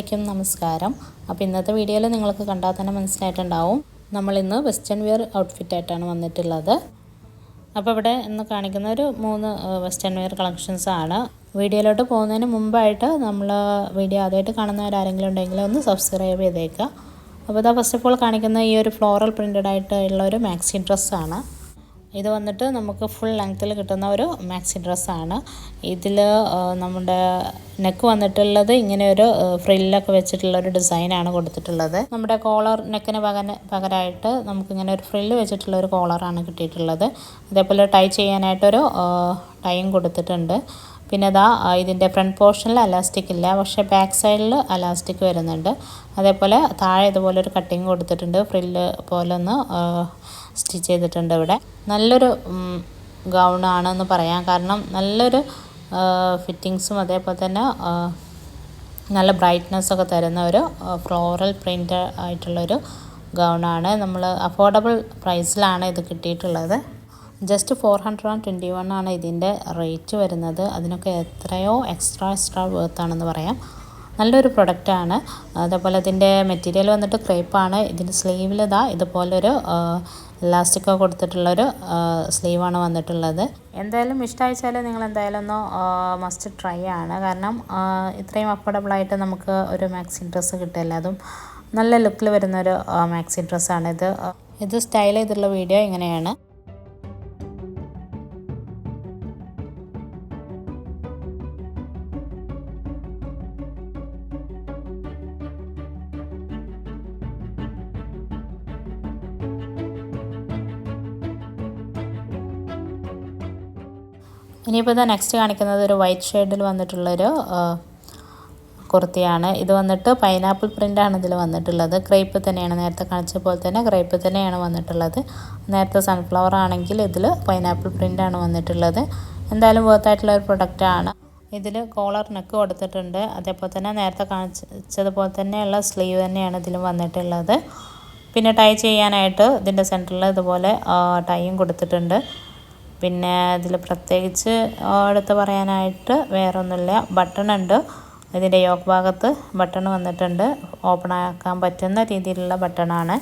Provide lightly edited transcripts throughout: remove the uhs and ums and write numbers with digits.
അലൈക്കും നമസ്കാരം. അപ്പോൾ ഇന്നത്തെ വീഡിയോയിൽ നിങ്ങൾക്ക് കണ്ടാൽ തന്നെ മനസ്സിലായിട്ടുണ്ടാവും നമ്മൾ ഇന്ന് വെസ്റ്റേൺ വെയർ ഔട്ട്ഫിറ്റ് ആയിട്ടാണ് വന്നിട്ടുള്ളത്. അപ്പോൾ ഇവിടെ ഇന്ന് കാണിക്കുന്ന ഒരു 3 വെസ്റ്റേൺ വെയർ കളക്ഷൻസ് ആണ്. വീഡിയോയിലോട്ട് പോകുന്നതിന് മുമ്പായിട്ട് നമ്മൾ വീഡിയോ ആദ്യമായിട്ട് കാണുന്നവരാരെങ്കിലും ഉണ്ടെങ്കിൽ ഒന്ന് സബ്സ്ക്രൈബ് ചെയ്തേക്കുക. അപ്പോൾ ഇതാ ഫസ്റ്റ് ഓഫ് ഓൾ കാണിക്കുന്ന ഈ ഒരു ഫ്ലോറൽ പ്രിൻറ്റഡ് ആയിട്ടുള്ള ഒരു മാക്സി ഡ്രസ്സാണ്. ഇത് വന്നിട്ട് നമുക്ക് ഫുൾ ലെങ്ത്തിൽ കിട്ടുന്ന ഒരു മാക്സി ഡ്രസ്സാണ്. ഇതിൽ നമ്മുടെ നെക്ക് വന്നിട്ടുള്ളത് ഇങ്ങനെ ഒരു ഫ്രില്ലൊക്കെ വെച്ചിട്ടുള്ള ഒരു ഡിസൈനാണ് കൊടുത്തിട്ടുള്ളത്. നമ്മുടെ കോളർ നെക്കിന് പകരമായിട്ട് നമുക്കിങ്ങനെ ഒരു ഫ്രില്ല് വെച്ചിട്ടുള്ള ഒരു കോളറാണ് കിട്ടിയിട്ടുള്ളത്. അതേപോലെ ടൈ ചെയ്യാനായിട്ടൊരു ടൈയും കൊടുത്തിട്ടുണ്ട്. പിന്നെ ഇതാ ഇതിൻ്റെ ഫ്രണ്ട് പോർഷനിൽ അലാസ്റ്റിക് ഇല്ല, പക്ഷേ ബാക്ക് സൈഡിൽ അലാസ്റ്റിക് വരുന്നുണ്ട്. അതേപോലെ താഴെ ഇതുപോലെ ഒരു കട്ടിങ് കൊടുത്തിട്ടുണ്ട്, ഫ്രില്ല് പോലെ ഒന്ന് സ്റ്റിച്ച് ചെയ്തിട്ടുണ്ട്. ഇവിടെ നല്ലൊരു ഗൗണാണെന്ന് പറയാം, കാരണം നല്ലൊരു ഫിറ്റിങ്സും അതേപോലെ തന്നെ നല്ല ബ്രൈറ്റ്നെസ്സൊക്കെ തരുന്ന ഒരു ഫ്ലോറൽ പ്രിൻ്റ് ആയിട്ടുള്ളൊരു ഗൗണാണ്. നമ്മൾ അഫോർഡബിൾ പ്രൈസിലാണ് ഇത് കിട്ടിയിട്ടുള്ളത്. ജസ്റ്റ് 421 ആണ് ഇതിൻ്റെ റേറ്റ് വരുന്നത്. അതിനൊക്കെ എത്രയോ എക്സ്ട്രാ വേർത്താണെന്ന് പറയാം. നല്ലൊരു പ്രൊഡക്റ്റാണ്. അതേപോലെ ഇതിൻ്റെ മെറ്റീരിയൽ വന്നിട്ട് ക്രേപ്പാണ്. ഇതിൻ്റെ സ്ലീവിൽ ഇതുപോലൊരു ഇലാസ്റ്റിക് കൊടുത്തിട്ടുള്ളൊരു സ്ലീവാണ് വന്നിട്ടുള്ളത്. എന്തായാലും ഇഷ്ടമായിച്ചാൽ നിങ്ങൾ എന്തായാലും ഒന്ന് മസ്റ്റ് ട്രൈ ആണ്, കാരണം ഇത്രയും അഫോർഡബിളായിട്ട് നമുക്ക് ഒരു മാക്സി ഡ്രസ്സ് കിട്ടില്ല. അതും നല്ല ലുക്കിൽ വരുന്നൊരു മാക്സി ഡ്രസ്സാണ് ഇത് സ്റ്റൈൽ ചെയ്തിട്ടുള്ള വീഡിയോ ഇങ്ങനെയാണ്. ഇനിയിപ്പോൾ ഇതാ നെക്സ്റ്റ് കാണിക്കുന്നത് ഒരു വൈറ്റ് ഷെയ്ഡിൽ വന്നിട്ടുള്ളൊരു കുർത്തിയാണ്. ഇത് വന്നിട്ട് പൈനാപ്പിൾ പ്രിൻ്റാണ് ഇതിൽ വന്നിട്ടുള്ളത്. ക്രേപ്പ് തന്നെയാണ്, നേരത്തെ കാണിച്ച പോലെ തന്നെ ക്രേപ്പ് തന്നെയാണ് വന്നിട്ടുള്ളത്. നേരത്തെ സൺഫ്ലവർ ആണെങ്കിൽ ഇതിൽ പൈനാപ്പിൾ പ്രിൻ്റാണ് വന്നിട്ടുള്ളത്. എന്തായാലും വേർത്തായിട്ടുള്ള ഒരു പ്രൊഡക്റ്റാണ്. ഇതിൽ കോളർ നെക്ക് കൊടുത്തിട്ടുണ്ട്. അതേപോലെ തന്നെ നേരത്തെ കാണിച്ചതുപോലെ തന്നെയുള്ള സ്ലീവ് തന്നെയാണ് ഇതിലും വന്നിട്ടുള്ളത്. പിന്നെ ടൈ ചെയ്യാനായിട്ട് ഇതിൻ്റെ സെൻറ്ററിൽ ഇതുപോലെ ടൈയും കൊടുത്തിട്ടുണ്ട്. പിന്നെ ഇതിൽ പ്രത്യേകിച്ച് എടുത്ത് പറയാനായിട്ട് വേറൊന്നുമില്ല. ബട്ടൺ ഉണ്ട്, ഇതിൻ്റെ യോക്ക് ഭാഗത്ത് ബട്ടൺ വന്നിട്ടുണ്ട്. ഓപ്പൺ ആക്കാൻ പറ്റുന്ന രീതിയിലുള്ള ബട്ടണാണ്.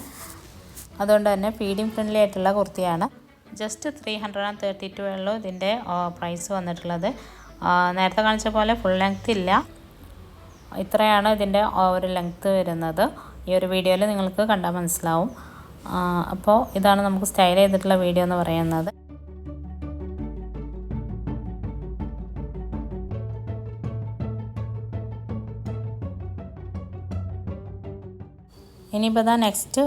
അതുകൊണ്ട് തന്നെ ഫീഡിങ് ഫ്രണ്ട്ലി ആയിട്ടുള്ള കുർത്തിയാണ്. ജസ്റ്റ് 332 ഉള്ളൂ ഇതിൻ്റെ പ്രൈസ് വന്നിട്ടുള്ളത്. നേരത്തെ കാണിച്ച പോലെ ഫുൾ ലെങ്ത് ഇല്ല, ഇത്രയാണ് ഇതിൻ്റെ ഒരു ലെങ്ത്ത് വരുന്നത്. ഈ ഒരു വീഡിയോയിൽ നിങ്ങൾക്ക് കണ്ടാൽ മനസ്സിലാവും. അപ്പോൾ ഇതാണ് നമുക്ക് സ്റ്റൈൽ ചെയ്തിട്ടുള്ള വീഡിയോ എന്ന് പറയുന്നത്. ഇനിയിപ്പോൾ ഇതാ നെക്സ്റ്റ്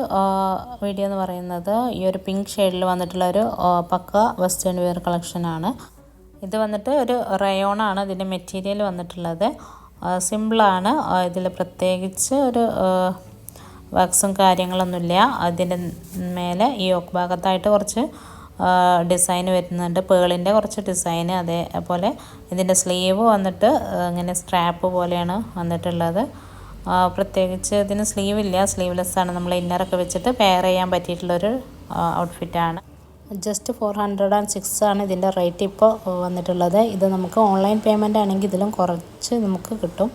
വീഡിയോ എന്ന് പറയുന്നത് ഈ ഒരു പിങ്ക് ഷെയ്ഡിൽ വന്നിട്ടുള്ളൊരു പക്ക വെസ്റ്റേൺ വെയർ കളക്ഷനാണ്. ഇത് വന്നിട്ട് ഒരു റയോണാണ് ഇതിൻ്റെ മെറ്റീരിയൽ വന്നിട്ടുള്ളത്. സിമ്പിളാണ്, ഇതിൽ പ്രത്യേകിച്ച് ഒരു വർക്ക്സും കാര്യങ്ങളൊന്നുമില്ല. അതിൻ്റെ മേലെ ഈ യോക്ക് ഭാഗത്തായിട്ട് കുറച്ച് ഡിസൈൻ വരുന്നുണ്ട്, പേളിൻ്റെ കുറച്ച് ഡിസൈൻ. അതേപോലെ ഇതിൻ്റെ സ്ലീവ് വന്നിട്ട് ഇങ്ങനെ സ്ട്രാപ്പ് പോലെയാണ് വന്നിട്ടുള്ളത്. പ്രത്യേകിച്ച് ഇതിന് സ്ലീവില്ല, സ്ലീവ്ലെസ്സാണ്. നമ്മൾ ഇന്നറൊക്കെ വെച്ചിട്ട് പെയർ ചെയ്യാൻ പറ്റിയിട്ടുള്ളൊരു ഔട്ട്ഫിറ്റാണ്. ജസ്റ്റ് 406 ആണ് ഇതിൻ്റെ റേറ്റ് ഇപ്പോൾ വന്നിട്ടുള്ളത്. ഇത് നമുക്ക് ഓൺലൈൻ പേയ്മെൻ്റ് ആണെങ്കിൽ ഇതിലും കുറച്ച് നമുക്ക് കിട്ടും,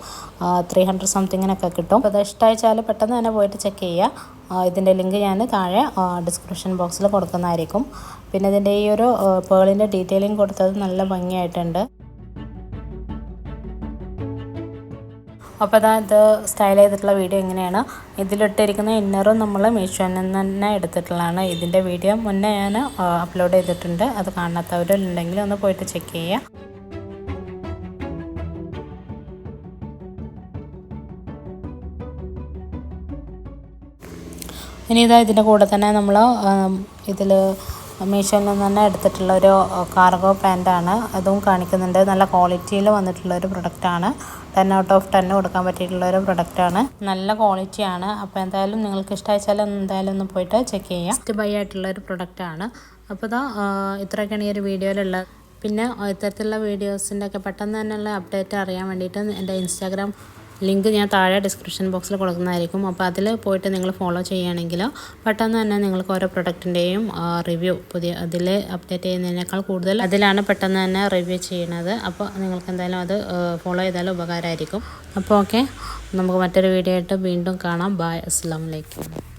300 സംതിങ്ങിനൊക്കെ കിട്ടും. അപ്പോൾ അത് ഇഷ്ടമായിച്ചാൽ പെട്ടെന്ന് തന്നെ പോയിട്ട് ചെക്ക് ചെയ്യുക. ഇതിൻ്റെ ലിങ്ക് ഞാൻ താഴെ ഡിസ്ക്രിപ്ഷൻ ബോക്സിൽ കൊടുക്കുന്നതായിരിക്കും. പിന്നെ ഇതിൻ്റെ ഈ ഒരു പേളിൻ്റെ ഡീറ്റെയിലിംഗ് കൊടുത്തത് നല്ല ഭംഗിയായിട്ടുണ്ട്. അപ്പോൾ ഇത് സ്റ്റൈൽ ചെയ്തിട്ടുള്ള വീഡിയോ എങ്ങനെയാണ്. ഇതിലിട്ടിരിക്കുന്ന ഇന്നറും നമ്മൾ മീഷോയിൽ നിന്ന് തന്നെ എടുത്തിട്ടുള്ളതാണ്. ഇതിൻ്റെ വീഡിയോ മുന്നേ ഞാൻ അപ്ലോഡ് ചെയ്തിട്ടുണ്ട്. അത് കാണാത്തവരുണ്ടെങ്കിൽ ഒന്ന് പോയിട്ട് ചെക്ക് ചെയ്യുക. ഇനി ഇതിൻ്റെ കൂടെ തന്നെ നമ്മൾ ഇതിൽ മീഷോയിൽ നിന്ന് തന്നെ എടുത്തിട്ടുള്ളൊരു കാർഗോ പാൻറ്റാണ്. അതും കാണിക്കുന്നുണ്ട്. നല്ല ക്വാളിറ്റിയിൽ വന്നിട്ടുള്ളൊരു പ്രൊഡക്റ്റാണ്. 10 out of 10 കൊടുക്കാൻ പറ്റിയിട്ടുള്ളൊരു പ്രൊഡക്റ്റാണ്. നല്ല ക്വാളിറ്റിയാണ്. അപ്പോൾ എന്തായാലും നിങ്ങൾക്ക് ഇഷ്ടമായിച്ചാൽ എന്തായാലും ഒന്ന് പോയിട്ട് ചെക്ക് ചെയ്യുക. ഫസ്റ്റ് ബൈ ആയിട്ടുള്ളൊരു പ്രൊഡക്റ്റാണ്. അപ്പോൾ ഇത്രയൊക്കെയാണ് ഈ ഒരു വീഡിയോയിലുള്ളത്. പിന്നെ ഇത്തരത്തിലുള്ള വീഡിയോസിൻ്റെ ഒക്കെ പെട്ടെന്ന് തന്നെയുള്ള അപ്ഡേറ്റ് അറിയാൻ വേണ്ടിയിട്ട് എൻ്റെ ഇൻസ്റ്റാഗ്രാം ലിങ്ക് ഞാൻ താഴെ ഡിസ്ക്രിപ്ഷൻ ബോക്സിൽ കൊടുക്കുന്നതായിരിക്കും. അപ്പോൾ അതിൽ പോയിട്ട് നിങ്ങൾ ഫോളോ ചെയ്യുകയാണെങ്കിൽ പെട്ടെന്ന് തന്നെ നിങ്ങൾക്ക് ഓരോ പ്രൊഡക്റ്റിൻ്റെയും റിവ്യൂ പുതിയ അതിൽ അപ്ഡേറ്റ് ചെയ്യുന്നതിനേക്കാൾ കൂടുതൽ അതിലാണ് പെട്ടെന്ന് തന്നെ റിവ്യൂ ചെയ്യുന്നത്. അപ്പോൾ നിങ്ങൾക്ക് എന്തായാലും അത് ഫോളോ ചെയ്താൽ ഉപകാരമായിരിക്കും. അപ്പോൾ ഓക്കെ, നമുക്ക് മറ്റൊരു വീഡിയോ ആയിട്ട് വീണ്ടും കാണാം. ബൈ, അസ്സലാമു അലൈക്കും.